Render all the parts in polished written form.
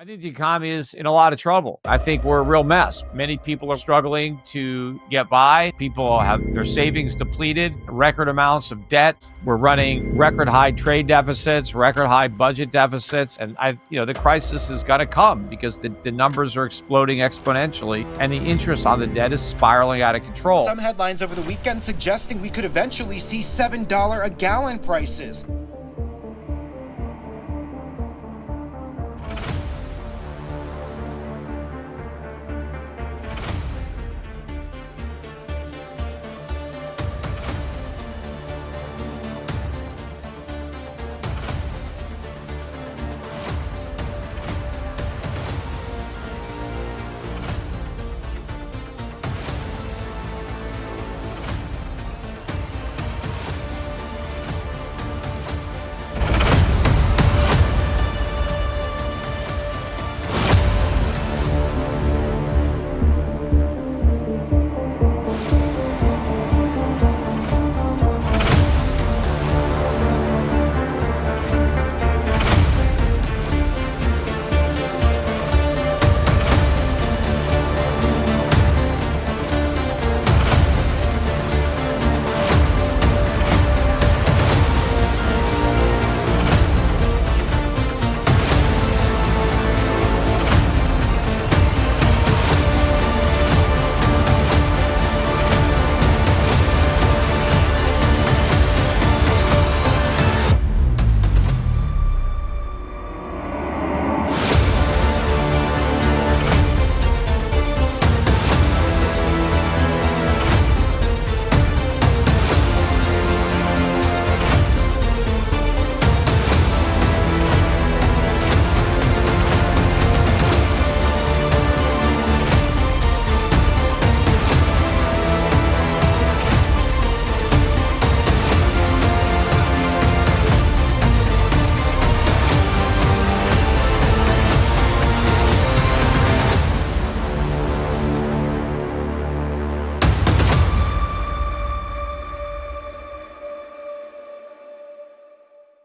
I think the economy is in a lot of trouble. I think we're a real mess. Many people are struggling to get by. People have their savings depleted, record amounts of debt. We're running record high trade deficits, record high budget deficits. And the crisis is going to come because the numbers are exploding exponentially and the interest on the debt is spiraling out of control. Some headlines over the weekend suggesting we could eventually see $7 a gallon prices.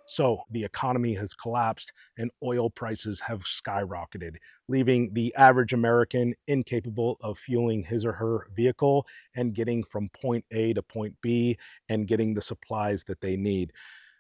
So the economy has collapsed and oil prices have skyrocketed, leaving the average American incapable of fueling his or her vehicle and getting from point A to point B and getting the supplies that they need.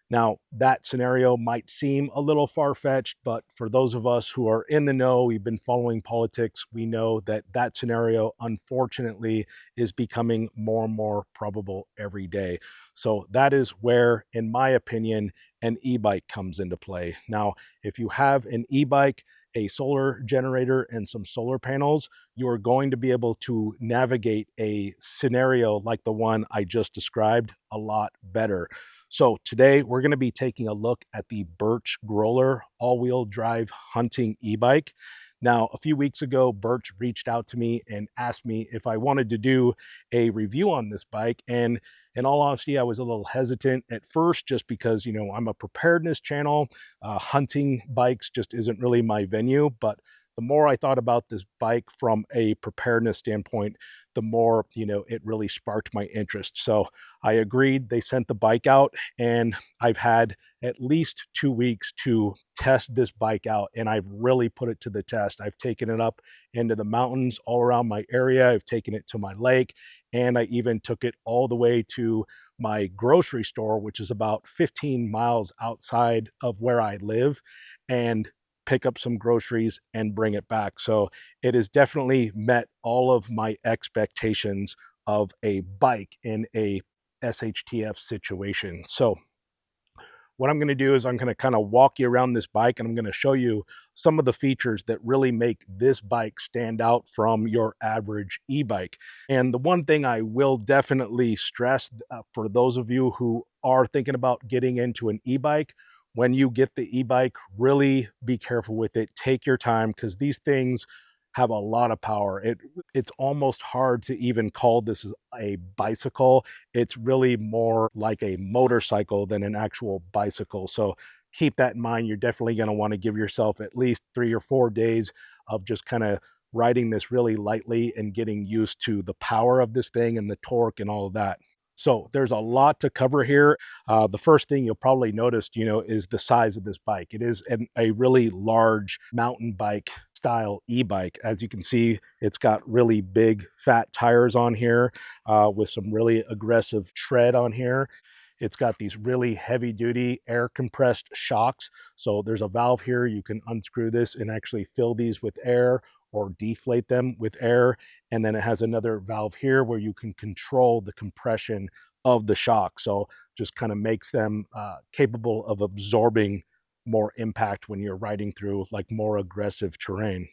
Now, that scenario might seem a little far fetched, but for those of us who are in the know, we've been following politics, we know that that scenario, unfortunately, is becoming more and more probable every day. So, that is where, in my opinion, an e bike comes into play. Now, if you have an e bike, a solar generator, and some solar panels, you are going to be able to navigate a scenario like the one I just described a lot better. So today we're going to be taking a look at the Birch Growler all-wheel drive hunting e-bike. Now, a few weeks ago, Birch reached out to me and asked me if I wanted to do a review on this bike. And in all honesty, I was a little hesitant at first just because, I'm a preparedness channel. Hunting bikes just isn't really my venue. But the more I thought about this bike from a preparedness standpoint, the more, it really sparked my interest. So I agreed. They sent the bike out, and I've had at least 2 weeks to test this bike out, and I've really put it to the test. I've taken it up into the mountains all around my area. I've taken it to my lake, and I even took it all the way to my grocery store, which is about 15 miles outside of where I live, and pick up some groceries and bring it back. So it has definitely met all of my expectations of a bike in a SHTF situation. So what I'm going to do is I'm going to kind of walk you around this bike, and I'm going to show you some of the features that really make this bike stand out from your average e-bike. And the one thing I will definitely stress for those of you who are thinking about getting into an e-bike, when you get the e-bike, really be careful with it. Take your time, because these things have a lot of power. It's almost hard to even call this a bicycle. It's really more like a motorcycle than an actual bicycle. So keep that in mind. You're definitely going to want to give yourself at least 3 or 4 days of just kind of riding this really lightly and getting used to the power of this thing and the torque and all of that. So there's a lot to cover here. The first thing you'll probably notice, is the size of this bike. It is a really large mountain bike style e-bike. As you can see, it's got really big fat tires on here with some really aggressive tread on here. It's got these really heavy duty air compressed shocks. So there's a valve here. You can unscrew this and actually fill these with air or deflate them with air. And then it has another valve here where you can control the compression of the shock. So just kind of makes them capable of absorbing more impact when you're riding through like more aggressive terrain.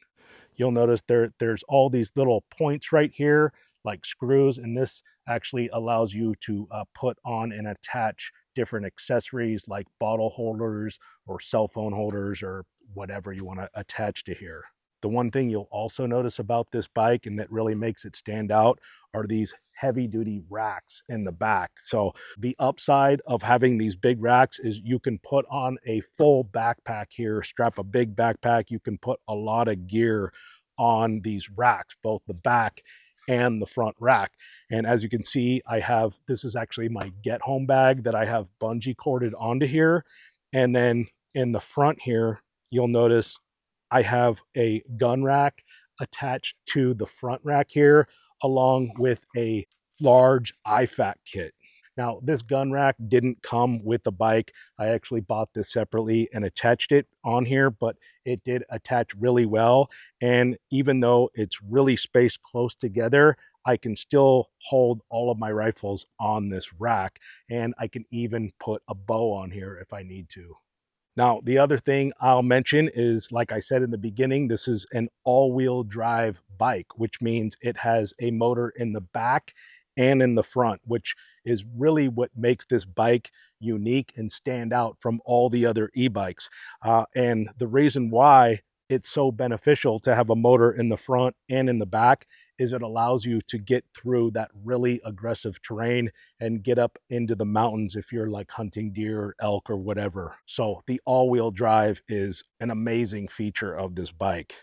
You'll notice there's all these little points right here, like screws, and this actually allows you to put on and attach different accessories like bottle holders or cell phone holders or whatever you want to attach to here. The one thing you'll also notice about this bike and that really makes it stand out are these heavy duty racks in the back. So the upside of having these big racks is you can put on a full backpack here, strap a big backpack. You can put a lot of gear on these racks, both the back and the front rack. And as you can see, this is actually my get home bag that I have bungee corded onto here. And then in the front here, you'll notice I have a gun rack attached to the front rack here, along with a large IFAK kit. Now, this gun rack didn't come with the bike. I actually bought this separately and attached it on here, but it did attach really well. And even though it's really spaced close together, I can still hold all of my rifles on this rack, and I can even put a bow on here if I need to. Now, the other thing I'll mention is, like I said in the beginning, this is an all-wheel drive bike, which means it has a motor in the back and in the front, which is really what makes this bike unique and stand out from all the other e-bikes. And the reason why it's so beneficial to have a motor in the front and in the back is it allows you to get through that really aggressive terrain and get up into the mountains if you're like hunting deer, elk, or whatever. So the all-wheel drive is an amazing feature of this bike.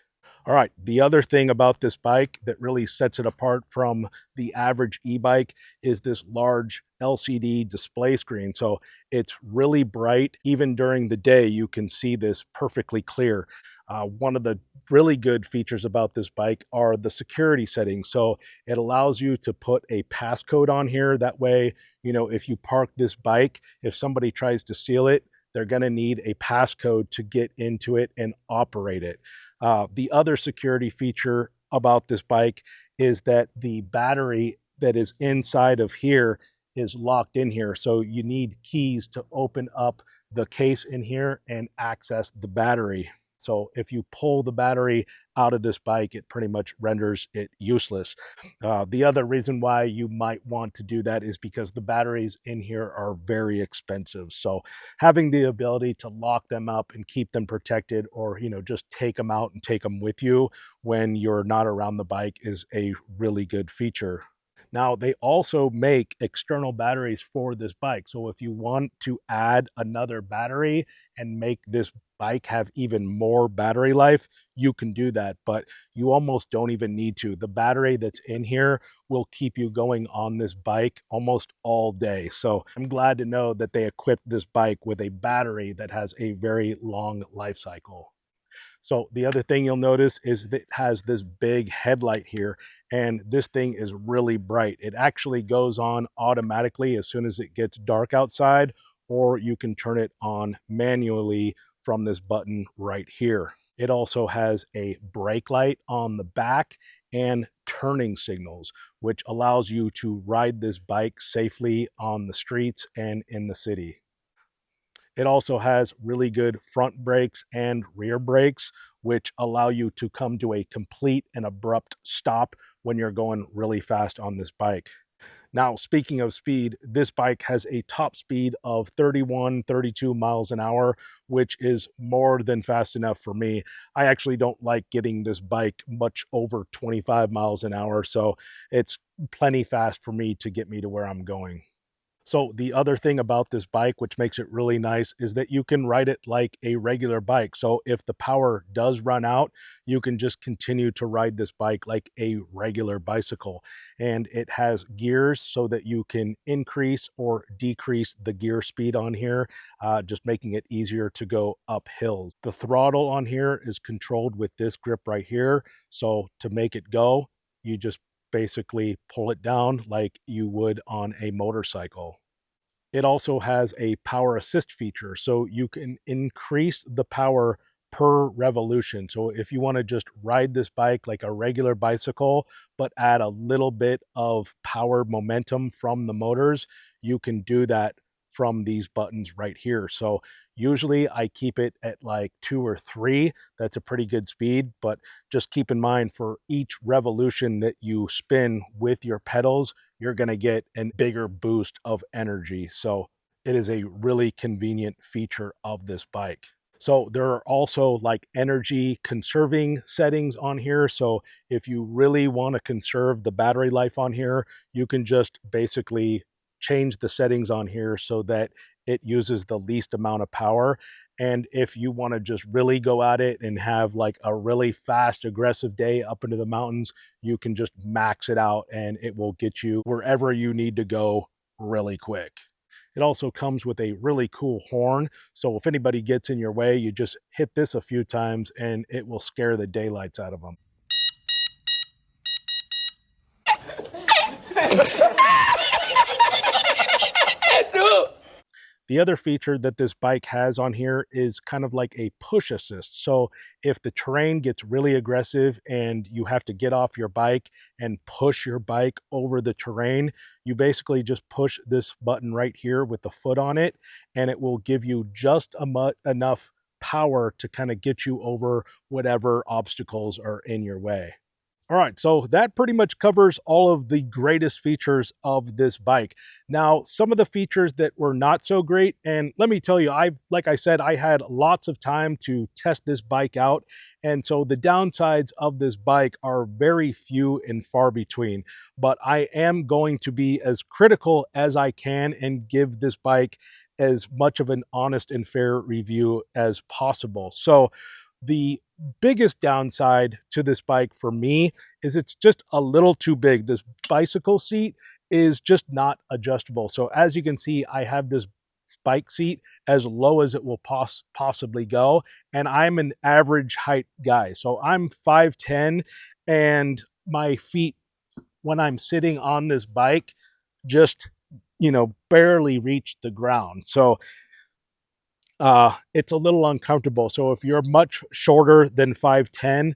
All right, the other thing about this bike that really sets it apart from the average e-bike is this large LCD display screen. So it's really bright. Even during the day, you can see this perfectly clear. One of the really good features about this bike are the security settings. So it allows you to put a passcode on here. That way, if you park this bike, if somebody tries to steal it, they're going to need a passcode to get into it and operate it. The other security feature about this bike is that the battery that is inside of here is locked in here. So you need keys to open up the case in here and access the battery. So if you pull the battery out of this bike, it pretty much renders it useless. The other reason why you might want to do that is because the batteries in here are very expensive. So having the ability to lock them up and keep them protected, or just take them out and take them with you when you're not around the bike, is a really good feature. Now, they also make external batteries for this bike. So if you want to add another battery and make this bike have even more battery life, you can do that, but you almost don't even need to. The battery that's in here will keep you going on this bike almost all day. So I'm glad to know that they equipped this bike with a battery that has a very long life cycle. So the other thing you'll notice is that it has this big headlight here, and this thing is really bright. It actually goes on automatically as soon as it gets dark outside, or you can turn it on manually from this button right here. It also has a brake light on the back and turning signals, which allows you to ride this bike safely on the streets and in the city. It also has really good front brakes and rear brakes, which allow you to come to a complete and abrupt stop when you're going really fast on this bike. Now, speaking of speed, this bike has a top speed of 31, 32 miles an hour, which is more than fast enough for me. I actually don't like getting this bike much over 25 miles an hour, so it's plenty fast for me to get me to where I'm going. So the other thing about this bike, which makes it really nice, is that you can ride it like a regular bike. So if the power does run out, you can just continue to ride this bike like a regular bicycle. And it has gears so that you can increase or decrease the gear speed on here, just making it easier to go up hills. The throttle on here is controlled with this grip right here. So to make it go, you just basically pull it down like you would on a motorcycle. It also has a power assist feature, so you can increase the power per revolution. So if you want to just ride this bike like a regular bicycle, but add a little bit of power momentum from the motors, you can do that from these buttons right here. So usually I keep it at like 2 or 3. That's a pretty good speed, but just keep in mind for each revolution that you spin with your pedals, you're going to get a bigger boost of energy. So it is a really convenient feature of this bike. So there are also like energy conserving settings on here. So if you really want to conserve the battery life on here, you can just basically change the settings on here so that it uses the least amount of power. And if you want to just really go at it and have like a really fast, aggressive day up into the mountains, you can just max it out and it will get you wherever you need to go really quick. It also comes with a really cool horn. So if anybody gets in your way, you just hit this a few times and it will scare the daylights out of them. The other feature that this bike has on here is kind of like a push assist. So if the terrain gets really aggressive and you have to get off your bike and push your bike over the terrain, you basically just push this button right here with the foot on it, and it will give you just enough power to kind of get you over whatever obstacles are in your way. All right, so that pretty much covers all of the greatest features of this bike. Now, some of the features that were not so great, and let me tell you, like I said, I had lots of time to test this bike out, and so the downsides of this bike are very few and far between. But I am going to be as critical as I can and give this bike as much of an honest and fair review as possible. So, the biggest downside to this bike for me is it's just a little too big. This bicycle seat is just not adjustable. So as you can see, I have this bike seat as low as it will possibly go. And I'm an average height guy. So I'm 5'10", and my feet, when I'm sitting on this bike, just, barely reach the ground. So it's a little uncomfortable. So if you're much shorter than 5'10",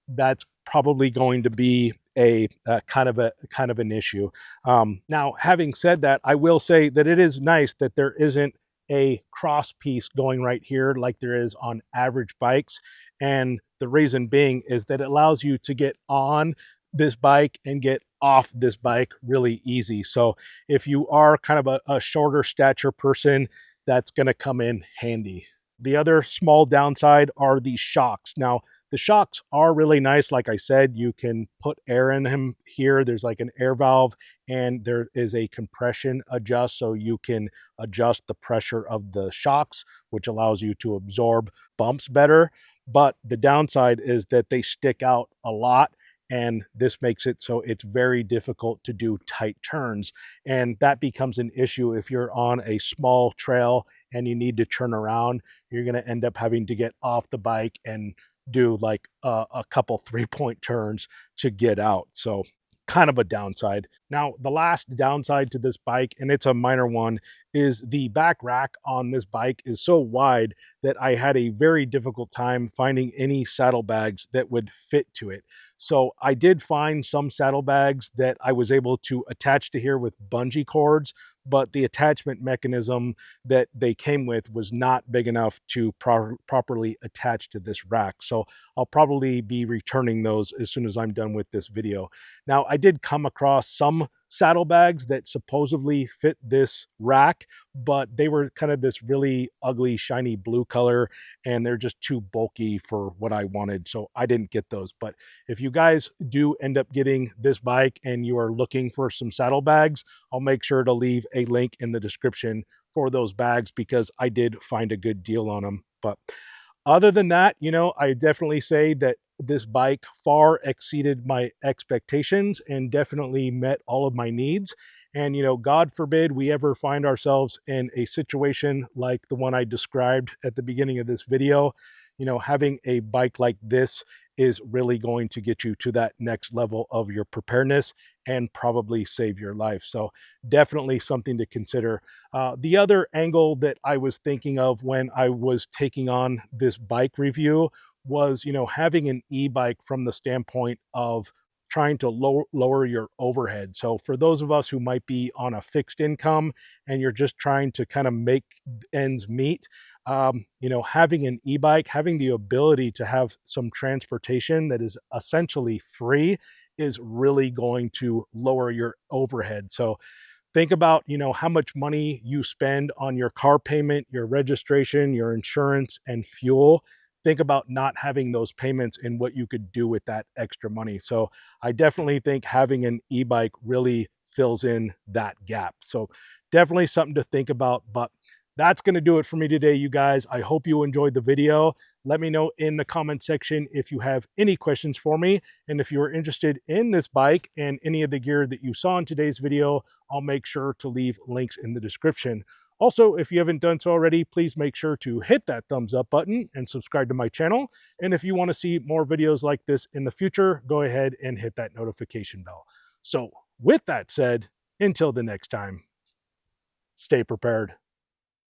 that's probably going to be a kind of an issue. Now, having said that, I will say that it is nice that there isn't a cross piece going right here like there is on average bikes. And the reason being is that it allows you to get on this bike and get off this bike really easy. So if you are kind of a shorter stature person, that's going to come in handy. The other small downside are the shocks. Now, the shocks are really nice. Like I said, you can put air in them here. There's like an air valve, and there is a compression adjust, so you can adjust the pressure of the shocks, which allows you to absorb bumps better. But the downside is that they stick out a lot, and this makes it so it's very difficult to do tight turns. And that becomes an issue if you're on a small trail and you need to turn around. You're going to end up having to get off the bike and do like a couple 3-point turns to get out. So kind of a downside. Now, the last downside to this bike, and it's a minor one, is the back rack on this bike is so wide that I had a very difficult time finding any saddlebags that would fit to it. So I did find some saddlebags that I was able to attach to here with bungee cords, but the attachment mechanism that they came with was not big enough to properly attach to this rack. So I'll probably be returning those as soon as I'm done with this video. Now, I did come across some saddlebags that supposedly fit this rack, but they were kind of this really ugly, shiny blue color, and they're just too bulky for what I wanted. So I didn't get those. But if you guys do end up getting this bike and you are looking for some saddlebags, I'll make sure to leave a link in the description for those bags because I did find a good deal on them. But other than that, I definitely say that this bike far exceeded my expectations and definitely met all of my needs. And, God forbid we ever find ourselves in a situation like the one I described at the beginning of this video. Having a bike like this is really going to get you to that next level of your preparedness and probably save your life. So definitely something to consider. The other angle that I was thinking of when I was taking on this bike review was, having an e-bike from the standpoint of trying to lower your overhead. So for those of us who might be on a fixed income and you're just trying to kind of make ends meet, having an e-bike, having the ability to have some transportation that is essentially free is really going to lower your overhead. So think about, how much money you spend on your car payment, your registration, your insurance, and fuel. Think about not having those payments and what you could do with that extra money. So I definitely think having an e-bike really fills in that gap. So definitely something to think about. But that's going to do it for me today, you guys. I hope you enjoyed the video. Let me know in the comment section if you have any questions for me. And if you're interested in this bike and any of the gear that you saw in today's video, I'll make sure to leave links in the description. Also, if you haven't done so already, please make sure to hit that thumbs up button and subscribe to my channel. And if you want to see more videos like this in the future, go ahead and hit that notification bell. So with that said, until the next time, stay prepared.